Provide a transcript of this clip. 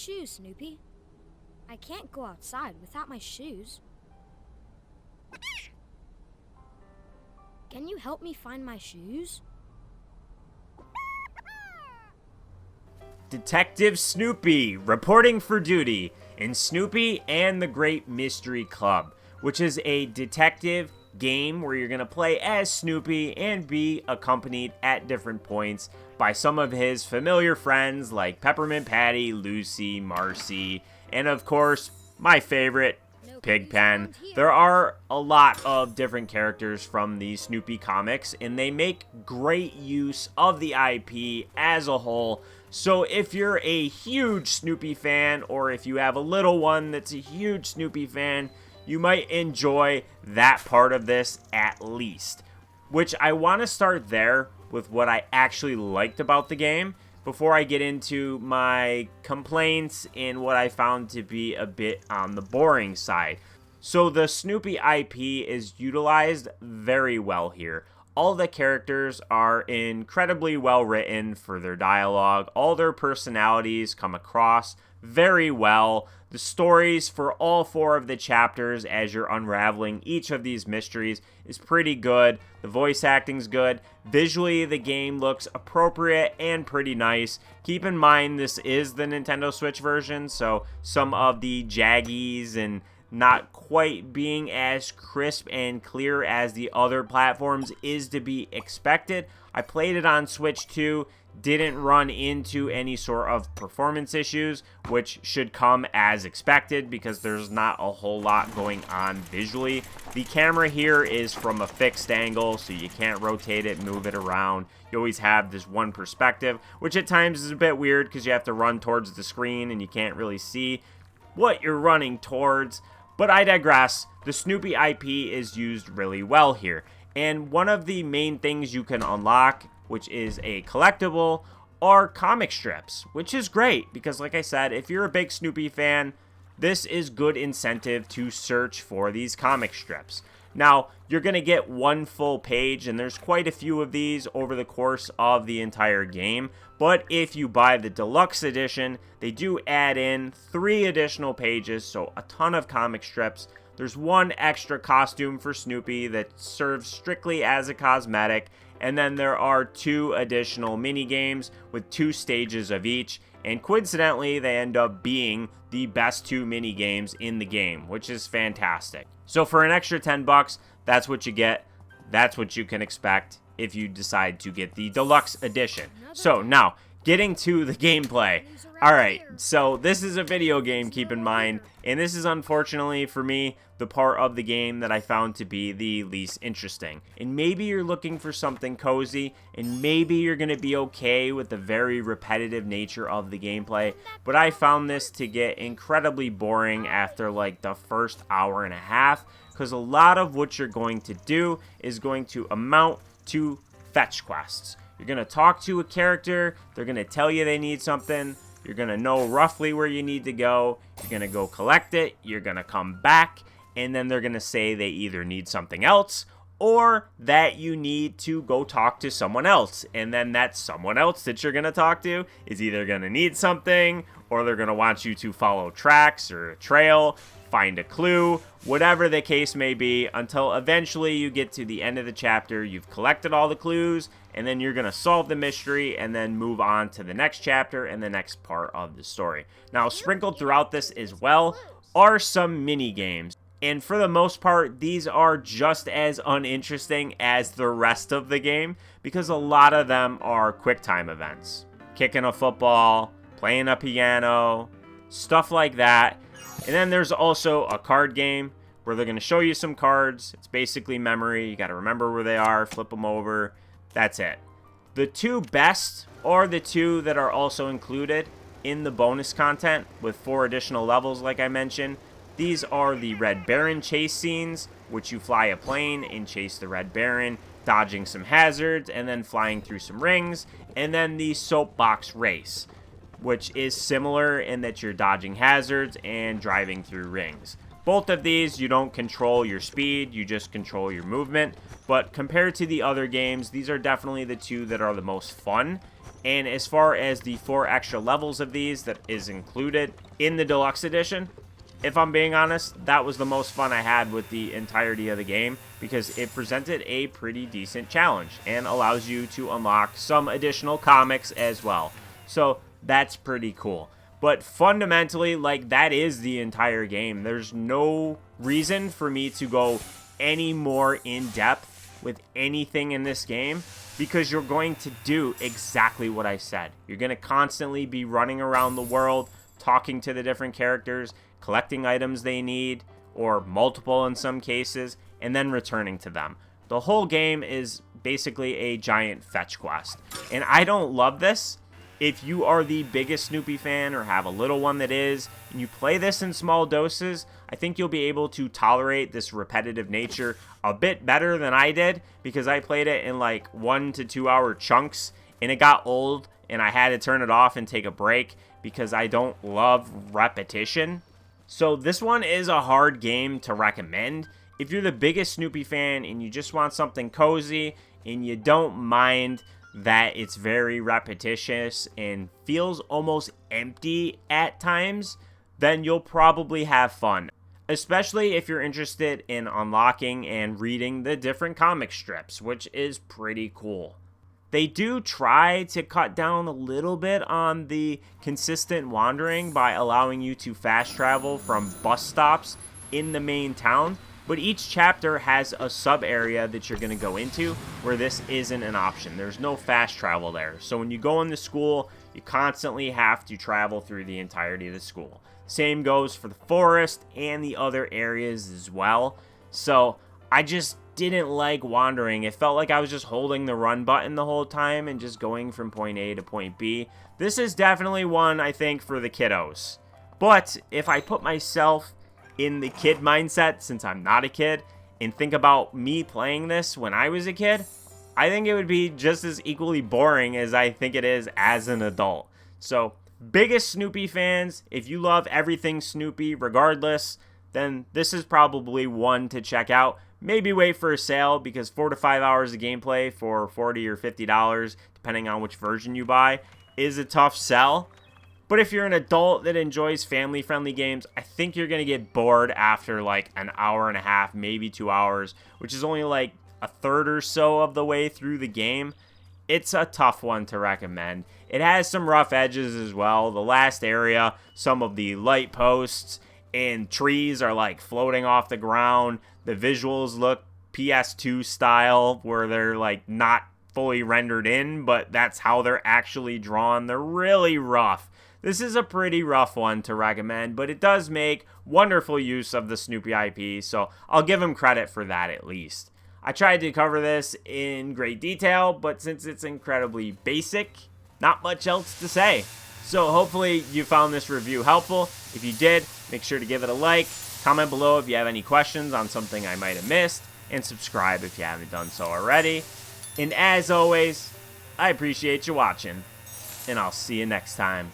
shoes, Snoopy? I can't go outside without my shoes. Can you help me find my shoes? Detective Snoopy reporting for duty in Snoopy and the Great Mystery Club, which is a detective game where you're going to play as Snoopy and be accompanied at different points by some of his familiar friends like Peppermint Patty, Lucy, Marcy, and of course, my favorite, Pigpen. There are a lot of different characters from the Snoopy comics, and they make great use of the IP as a whole. So if you're a huge Snoopy fan, or if you have a little one that's a huge Snoopy fan, you might enjoy that part of this at least. Which I want to start there with what I actually liked about the game before I get into my complaints and what I found to be a bit on the boring side. So the Snoopy IP is utilized very well here. All the characters are incredibly well written for their dialogue. All their personalities come across very well. The stories for all 4 of the chapters as you're unraveling each of these mysteries is pretty good. The voice acting's good. Visually, the game looks appropriate and pretty nice. Keep in mind, this is the Nintendo Switch version, so some of the jaggies and not quite being as crisp and clear as the other platforms is to be expected. I played it on Switch 2, didn't run into any sort of performance issues, which should come as expected because there's not a whole lot going on visually. The camera here is from a fixed angle, so you can't rotate it, move it around. You always have this one perspective, which at times is a bit weird because you have to run towards the screen and you can't really see what you're running towards. But I digress. The Snoopy IP is used really well here. And one of the main things you can unlock, which is a collectible, are comic strips, which is great because, like I said, if you're a big Snoopy fan, this is good incentive to search for these comic strips. Now, you're going to get one full page, and there's quite a few of these over the course of the entire game. But if you buy the deluxe edition, they do add in 3 additional pages, so a ton of comic strips. There's 1 extra costume for Snoopy that serves strictly as a cosmetic, and then there are 2 additional mini games with 2 stages of each. And coincidentally, they end up being the best 2 mini games in the game, which is fantastic. So for an extra $10, that's what you get. That's what you can expect if you decide to get the deluxe edition. So now, getting to the gameplay. Alright, so this is a video game, keep in mind, and this is unfortunately for me the part of the game that I found to be the least interesting. And maybe you're looking for something cozy, and maybe you're going to be okay with the very repetitive nature of the gameplay, but I found this to get incredibly boring after like the first hour and a half, because a lot of what you're going to do is going to amount to fetch quests. You're going to talk to a character, they're going to tell you they need something, you're going to know roughly where you need to go, you're going to go collect it, you're going to come back, and then they're going to say they either need something else or that you need to go talk to someone else. And then that someone else that you're going to talk to is either going to need something or they're going to want you to follow tracks or a trail, find a clue, whatever the case may be, until eventually you get to the end of the chapter, you've collected all the clues, and then you're going to solve the mystery and then move on to the next chapter and the next part of the story. Now, sprinkled throughout this as well are some mini games. And for the most part, these are just as uninteresting as the rest of the game because a lot of them are quick time events. Kicking a football, playing a piano, stuff like that. And then there's also a card game where they're going to show you some cards. It's basically memory. You got to remember where they are, flip them over. That's it. The 2 best are the 2 that are also included in the bonus content with 4 additional levels like I mentioned. These are the Red Baron chase scenes, which you fly a plane and chase the Red Baron, dodging some hazards and then flying through some rings. And then the soapbox race, which is similar in that you're dodging hazards and driving through rings. Both of these, you don't control your speed, you just control your movement. But compared to the other games, these are definitely the 2 that are the most fun. And as far as the 4 extra levels of these that is included in the deluxe edition, if I'm being honest, that was the most fun I had with the entirety of the game, because it presented a pretty decent challenge and allows you to unlock some additional comics as well. So that's pretty cool. But fundamentally, like, that is the entire game. There's no reason for me to go any more in depth with anything in this game, because you're going to do exactly what I said. You're going to constantly be running around the world, talking to the different characters, collecting items they need, or multiple in some cases, and then returning to them. The whole game is basically a giant fetch quest. And I don't love this. If you are the biggest Snoopy fan or have a little one that is, and you play this in small doses, I think you'll be able to tolerate this repetitive nature a bit better than I did, because I played it in like 1 to 2 hour chunks, and it got old, and I had to turn it off and take a break because I don't love repetition. So this one is a hard game to recommend. If you're the biggest Snoopy fan and you just want something cozy and you don't mind that it's very repetitious and feels almost empty at times, then you'll probably have fun. Especially if you're interested in unlocking and reading the different comic strips, which is pretty cool. They do try to cut down a little bit on the consistent wandering by allowing you to fast travel from bus stops in the main town, but each chapter has a sub area that you're going to go into where this isn't an option. There's no fast travel there. So when you go into school, you constantly have to travel through the entirety of the school. Same goes for the forest and the other areas as well. So I just didn't like wandering. It felt like I was just holding the run button the whole time and just going from point A to point B. This is definitely one, I think, for the kiddos. But if I put myself in the kid mindset, since I'm not a kid, and think about me playing this when I was a kid, I think it would be just as equally boring as I think it is as an adult. So, biggest Snoopy fans, if you love everything Snoopy regardless, then this is probably one to check out. Maybe wait for a sale, because 4 to 5 hours of gameplay for $40 or $50, depending on which version you buy, is a tough sell. But if you're an adult that enjoys family-friendly games, I think you're going to get bored after like an hour and a half, maybe 2 hours, which is only like a third or so of the way through the game. It's a tough one to recommend. It has some rough edges as well. The last area, some of the light posts and trees are like floating off the ground. The visuals look PS2 style, where they're like not fully rendered in, but that's how they're actually drawn. They're really rough. This is a pretty rough one to recommend, but it does make wonderful use of the Snoopy IP, so I'll give him credit for that at least. I tried to cover this in great detail, but since it's incredibly basic, not much else to say. So hopefully you found this review helpful. If you did, make sure to give it a like, comment below if you have any questions on something I might have missed, and subscribe if you haven't done so already. And as always, I appreciate you watching, and I'll see you next time.